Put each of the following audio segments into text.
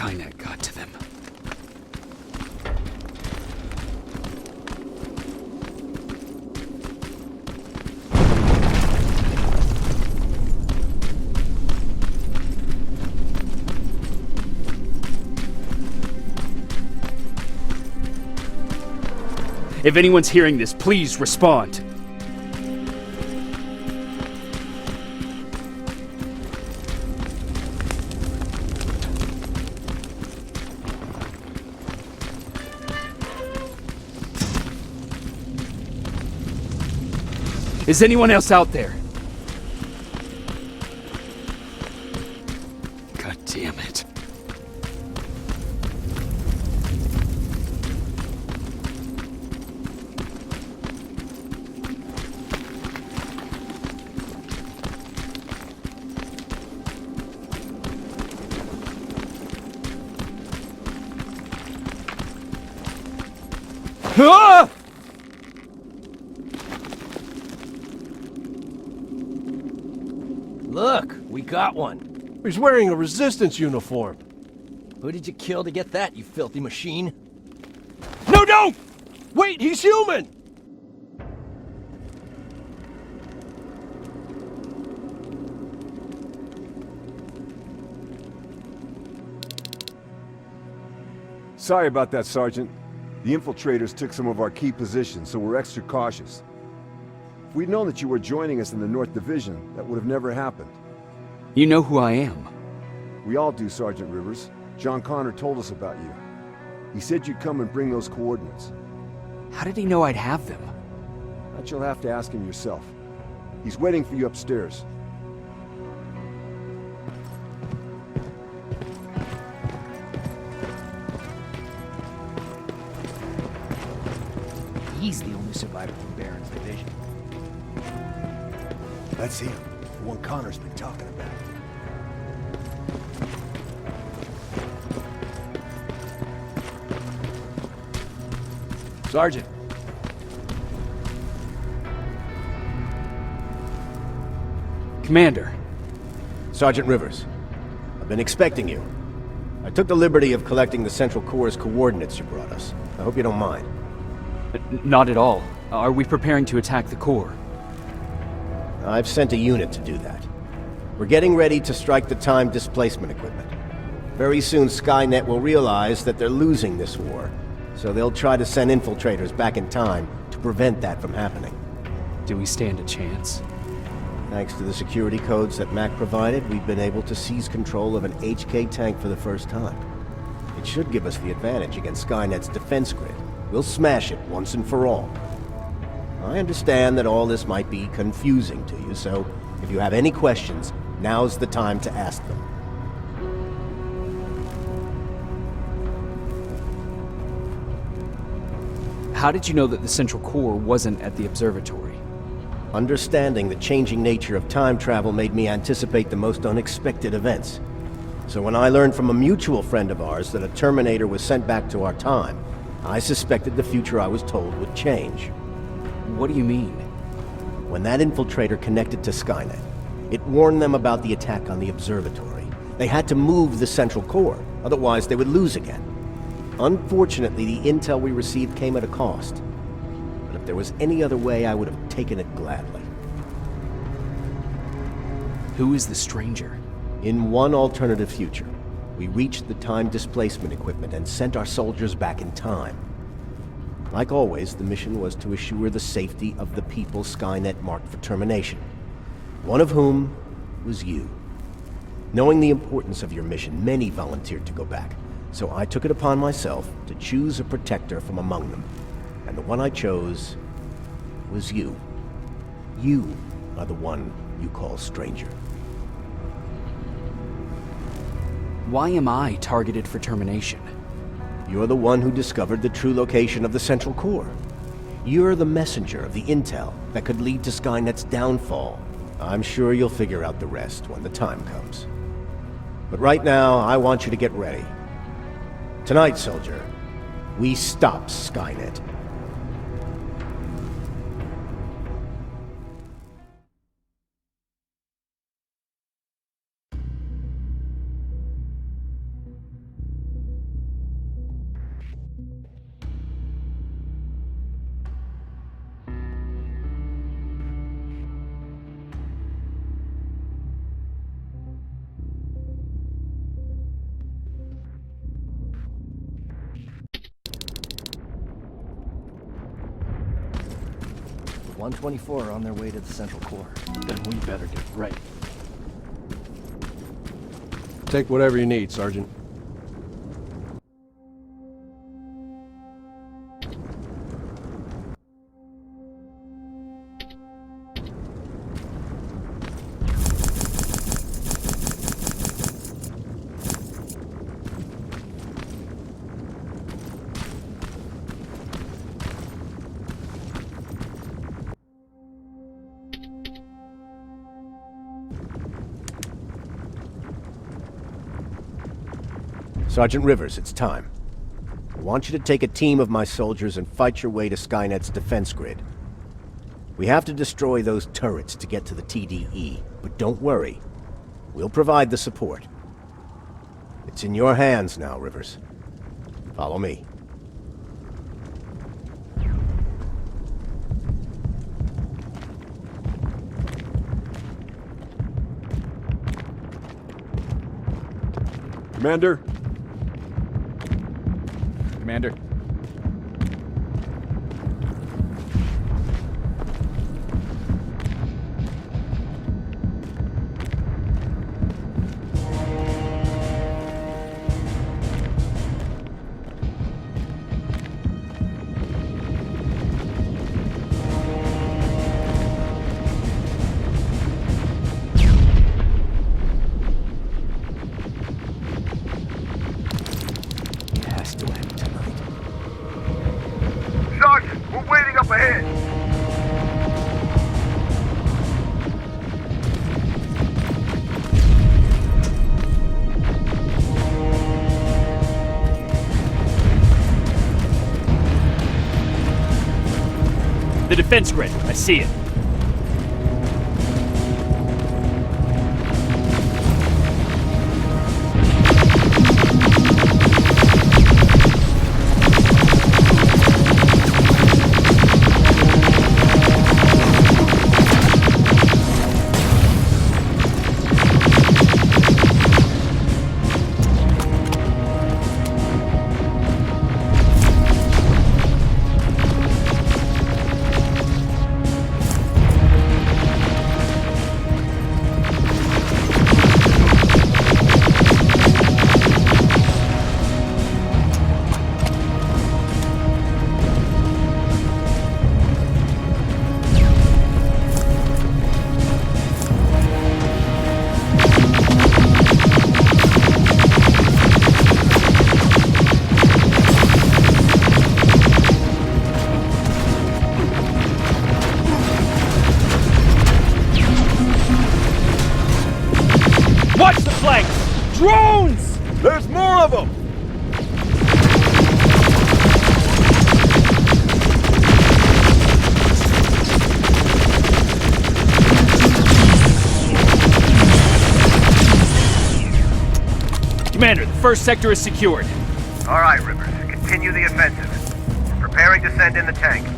Skynet got to them. If anyone's hearing this, please respond. Is anyone else out there? God damn it. Ah! Look, we got one. He's wearing a resistance uniform. Who did you kill to get that, you filthy machine? No, no! Wait, he's human! Sorry about that, Sergeant. The infiltrators took some of our key positions, so we're extra cautious. If we'd known that you were joining us in the North Division, that would have never happened. You know who I am. We all do, Sergeant Rivers. John Connor told us about you. He said you'd come and bring those coordinates. How did he know I'd have them? That you'll have to ask him yourself. He's waiting for you upstairs. He's the only survivor from Baron's division. That's him, the one Connor's been talking about. Sergeant. Commander. Sergeant Rivers, I've been expecting you. I took the liberty of collecting the Central Core's coordinates you brought us. I hope you don't mind. Not at all. Are we preparing to attack the core? I've sent a unit to do that. We're getting ready to strike the time displacement equipment. Very soon Skynet will realize that they're losing this war, so they'll try to send infiltrators back in time to prevent that from happening. Do we stand a chance? Thanks to the security codes that Mac provided, we've been able to seize control of an HK tank for the first time. It should give us the advantage against Skynet's defense grid. We'll smash it once and for all. I understand that all this might be confusing to you, so if you have any questions, now's the time to ask them. How did you know that the Central Core wasn't at the observatory? Understanding the changing nature of time travel made me anticipate the most unexpected events. So when I learned from a mutual friend of ours that a Terminator was sent back to our time, I suspected the future I was told would change. What do you mean? When that infiltrator connected to Skynet, it warned them about the attack on the observatory. They had to move the Central Core, otherwise they would lose again. Unfortunately, the intel we received came at a cost. But if there was any other way, I would have taken it gladly. Who is the stranger? In one alternative future, we reached the time displacement equipment and sent our soldiers back in time. Like always, the mission was to assure the safety of the people Skynet marked for termination. One of whom was you. Knowing the importance of your mission, many volunteered to go back. So I took it upon myself to choose a protector from among them. And the one I chose was you. You are the one you call stranger. Why am I targeted for termination? You're the one who discovered the true location of the Central Core. You're the messenger of the intel that could lead to Skynet's downfall. I'm sure you'll figure out the rest when the time comes. But right now, I want you to get ready. Tonight, soldier, we stop Skynet. 124 are on their way to the central core. Then we better get ready. Take whatever you need, Sergeant. Sergeant Rivers, it's time. I want you to take a team of my soldiers and fight your way to Skynet's defense grid. We have to destroy those turrets to get to the TDE, but don't worry. We'll provide the support. It's in your hands now, Rivers. Follow me. Commander? Commander. It has to end tonight. Sergeant, we're waiting up ahead. The defense grid. I see it. Watch the flank! Drones! There's more of them! Commander, the first sector is secured. All right, Rivers, continue the offensive. We're preparing to send in the tank.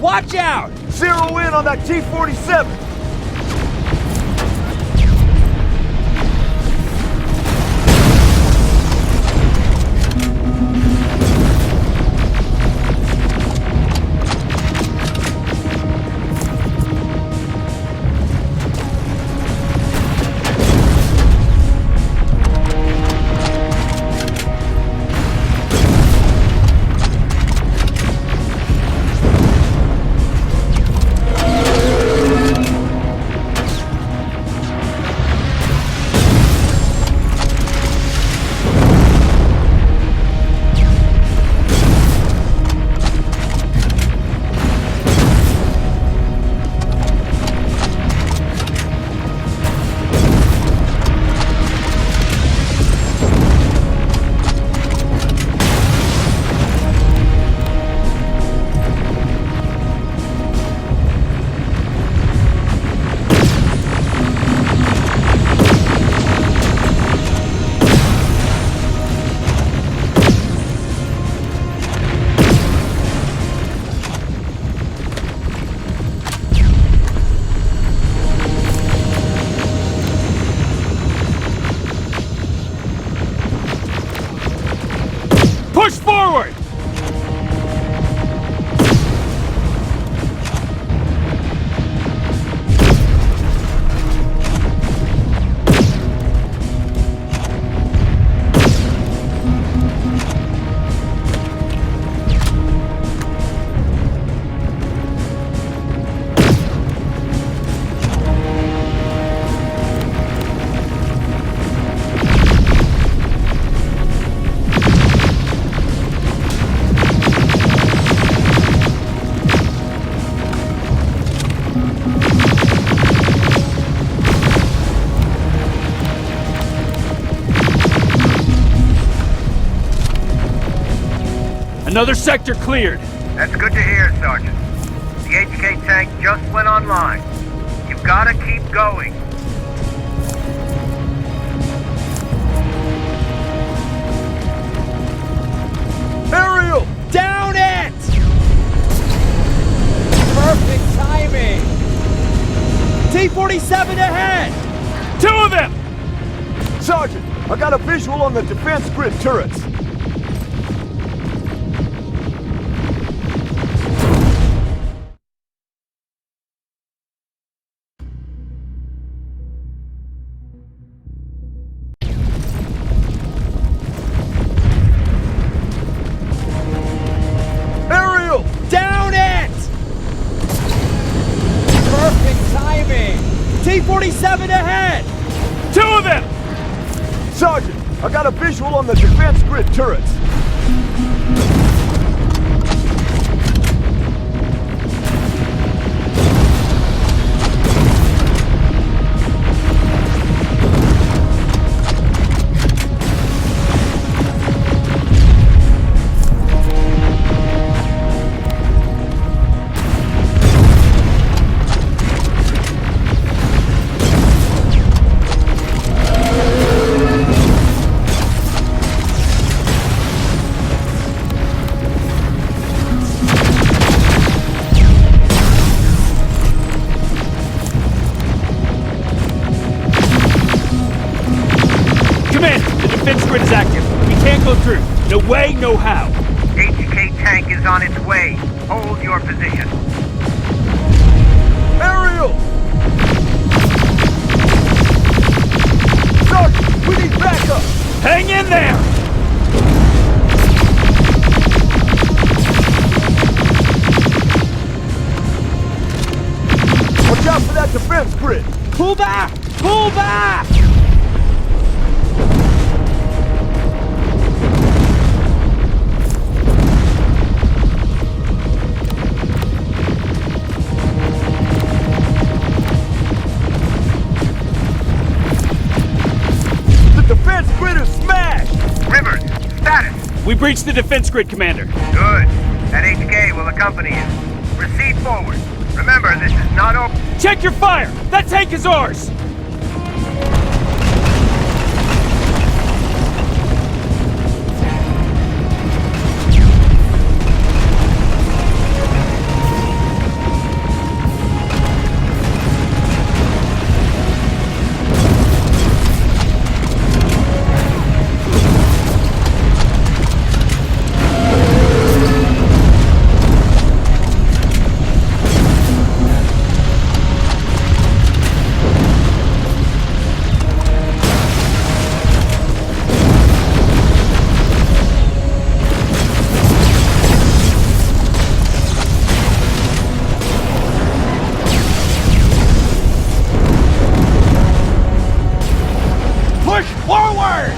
Watch out! Zero in on that T-47! Push forward! Another sector cleared. That's good to hear, Sergeant. The HK tank just went online. You've gotta keep going. Aerial! Down it! Perfect timing! T-47 ahead! 2 of them! Sergeant, I got a visual on the defense grid turrets. Aerial! Down it! Perfect timing! T-47 ahead! 2 of them! Sergeant, I got a visual on the defense grid turrets. Grid is active. We can't go through. No way, no how. HK tank is on its way. Hold your position. Aerial! Sergeant, we need backup! Hang in there! Watch out for that defense grid! Pull back! Pull back! Defense grid is smashed! Rivers, status. We breached the defense grid, Commander. Good. That HK will accompany you. Proceed forward. Remember, this is not over. Check your fire! That tank is ours! Forward!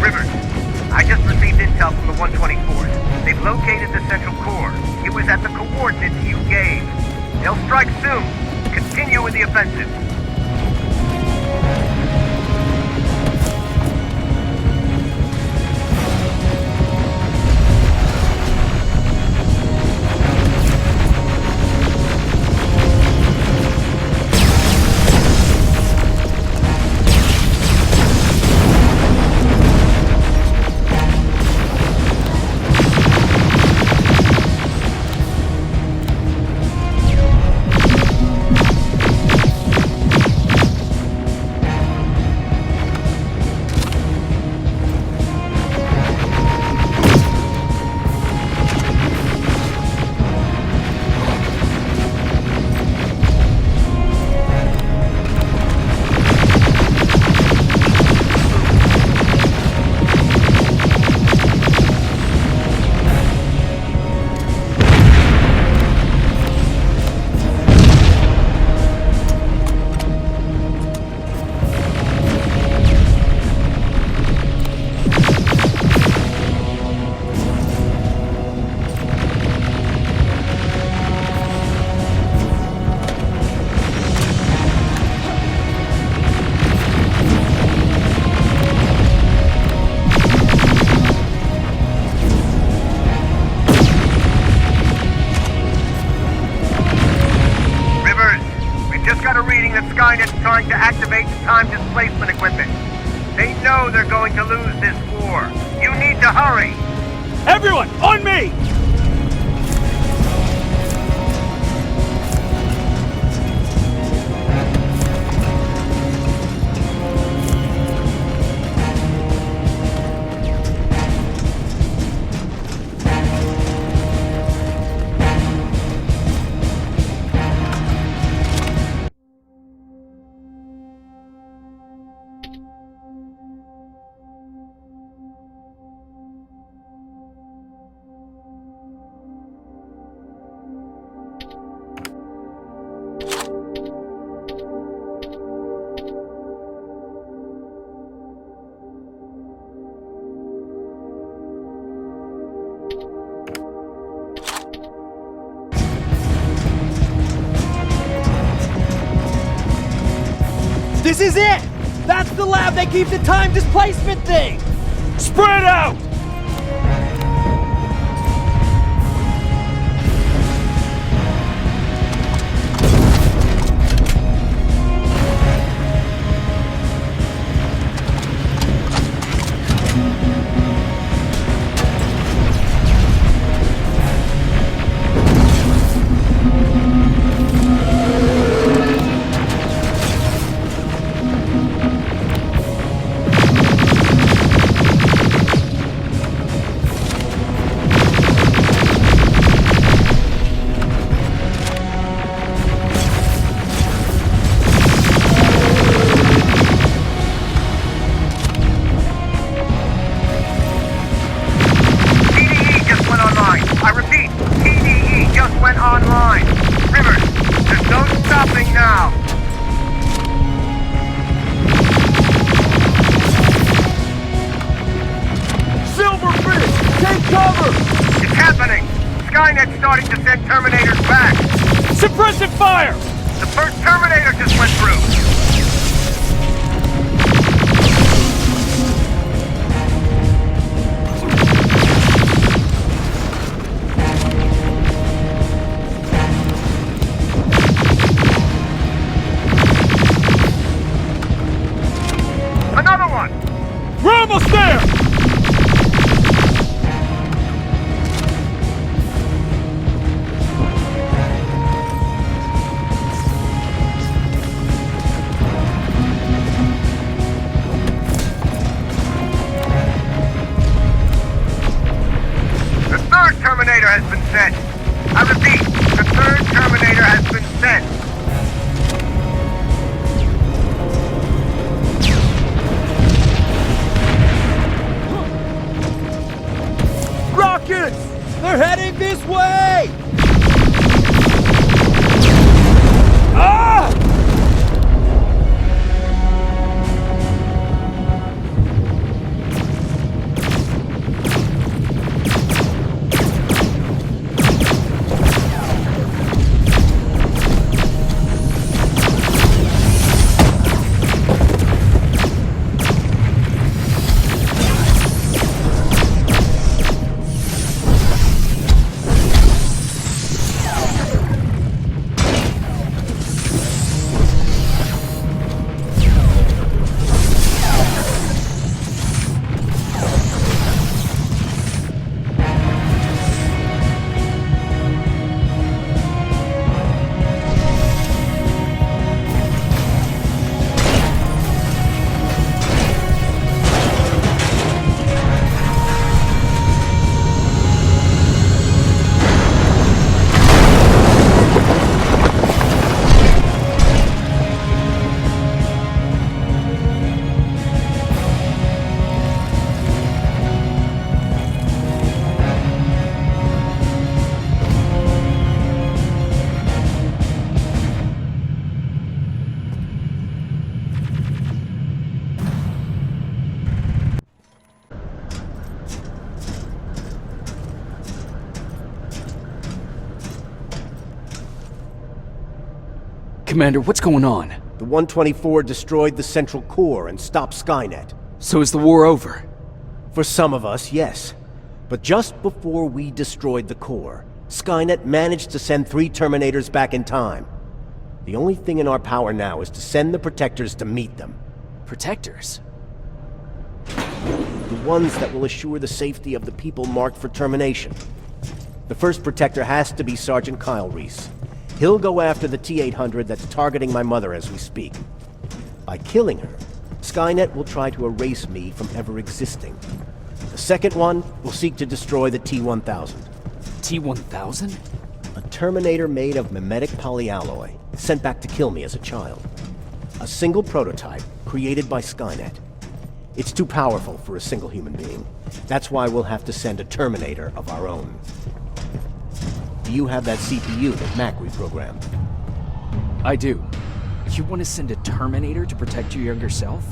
Rivers, I just received intel from the 124th. They've located the central core. It was at the coordinates you gave. They'll strike soon. Continue with the offensive. time displacement equipment. They know they're going to lose this war. You need to hurry! Everyone, on me! This is it! That's the lab that keeps the time displacement thing! Spread out! Online. Rivers, there's no stopping now. Silverfish, take cover! It's happening. Skynet's starting to send Terminators back. Suppressive fire! The first Terminator just went through. We're almost there! The third Terminator has been sent. I repeat, the third Terminator has been sent. Rockets! They're heading this way! Ah! Commander, what's going on? The 124 destroyed the central core and stopped Skynet. So is the war over? For some of us, yes. But just before we destroyed the core, Skynet managed to send 3 Terminators back in time. The only thing in our power now is to send the Protectors to meet them. Protectors? The ones that will assure the safety of the people marked for termination. The first Protector has to be Sergeant Kyle Reese. He'll go after the T-800 that's targeting my mother as we speak. By killing her, Skynet will try to erase me from ever existing. The second one will seek to destroy the T-1000. T-1000? A Terminator made of mimetic polyalloy, sent back to kill me as a child. A single prototype created by Skynet. It's too powerful for a single human being. That's why we'll have to send a Terminator of our own. Do you have that CPU that Mac reprogrammed? I do. You want to send a Terminator to protect your younger self?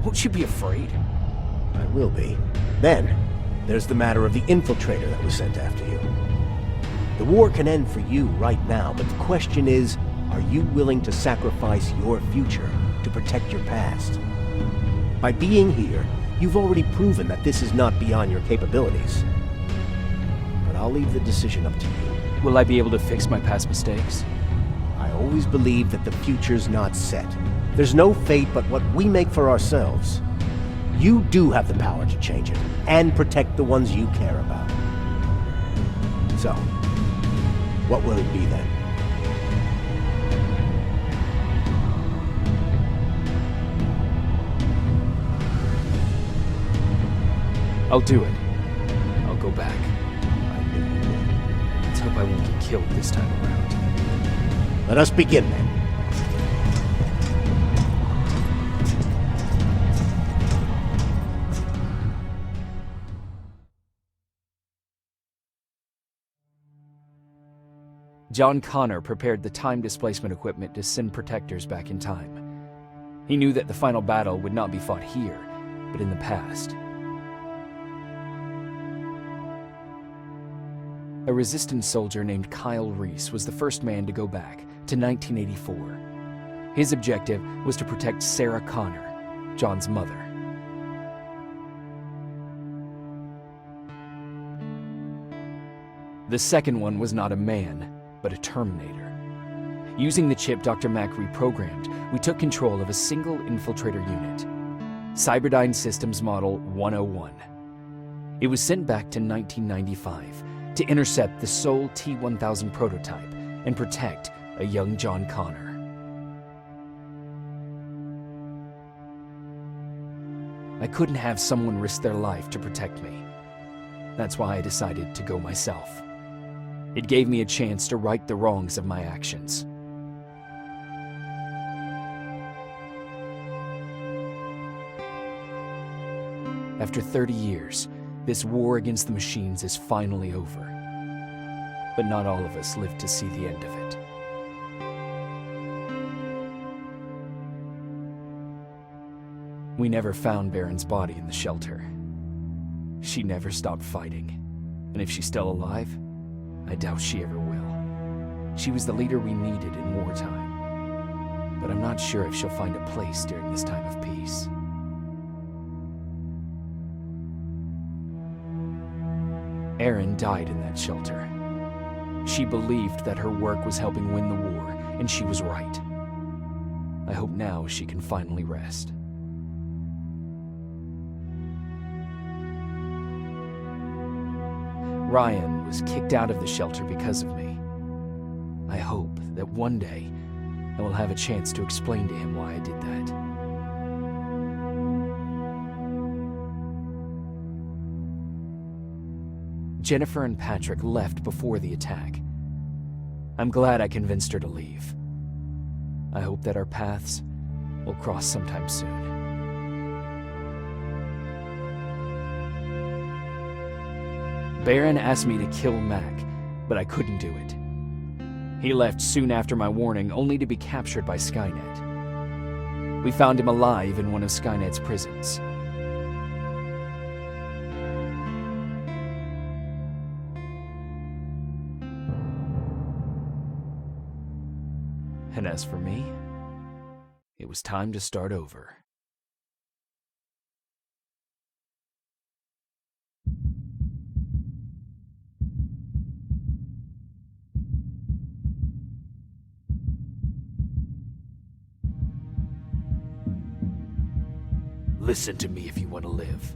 Won't you be afraid? I will be. Then, there's the matter of the infiltrator that was sent after you. The war can end for you right now, but the question is, are you willing to sacrifice your future to protect your past? By being here, you've already proven that this is not beyond your capabilities. But I'll leave the decision up to you. Will I be able to fix my past mistakes? I always believe that the future's not set. There's no fate but what we make for ourselves. You do have the power to change it, and protect the ones you care about. So, what will it be then? I'll do it. I'll go back. I knew you would. Let's hope I won't get killed this time around. Let us begin then. John Connor prepared the time displacement equipment to send Protectors back in time. He knew that the final battle would not be fought here, but in the past. A resistance soldier named Kyle Reese was the first man to go back to 1984. His objective was to protect Sarah Connor, John's mother. The second one was not a man, but a Terminator. Using the chip Dr. Mack reprogrammed, we took control of a single infiltrator unit, Cyberdyne Systems Model 101. It was sent back to 1995 to intercept the sole T-1000 prototype and protect a young John Connor. I couldn't have someone risk their life to protect me. That's why I decided to go myself. It gave me a chance to right the wrongs of my actions. After 30 years, this war against the machines is finally over. But not all of us lived to see the end of it. We never found Baron's body in the shelter. She never stopped fighting, and if she's still alive, I doubt she ever will. She was the leader we needed in wartime, but I'm not sure if she'll find a place during this time of peace. Erin died in that shelter. She believed that her work was helping win the war, and she was right. I hope now she can finally rest. Ryan was kicked out of the shelter because of me. I hope that one day I will have a chance to explain to him why I did that. Jennifer and Patrick left before the attack. I'm glad I convinced her to leave. I hope that our paths will cross sometime soon. Baron asked me to kill Mac, but I couldn't do it. He left soon after my warning, only to be captured by Skynet. We found him alive in one of Skynet's prisons. And as for me, it was time to start over. Listen to me if you want to live.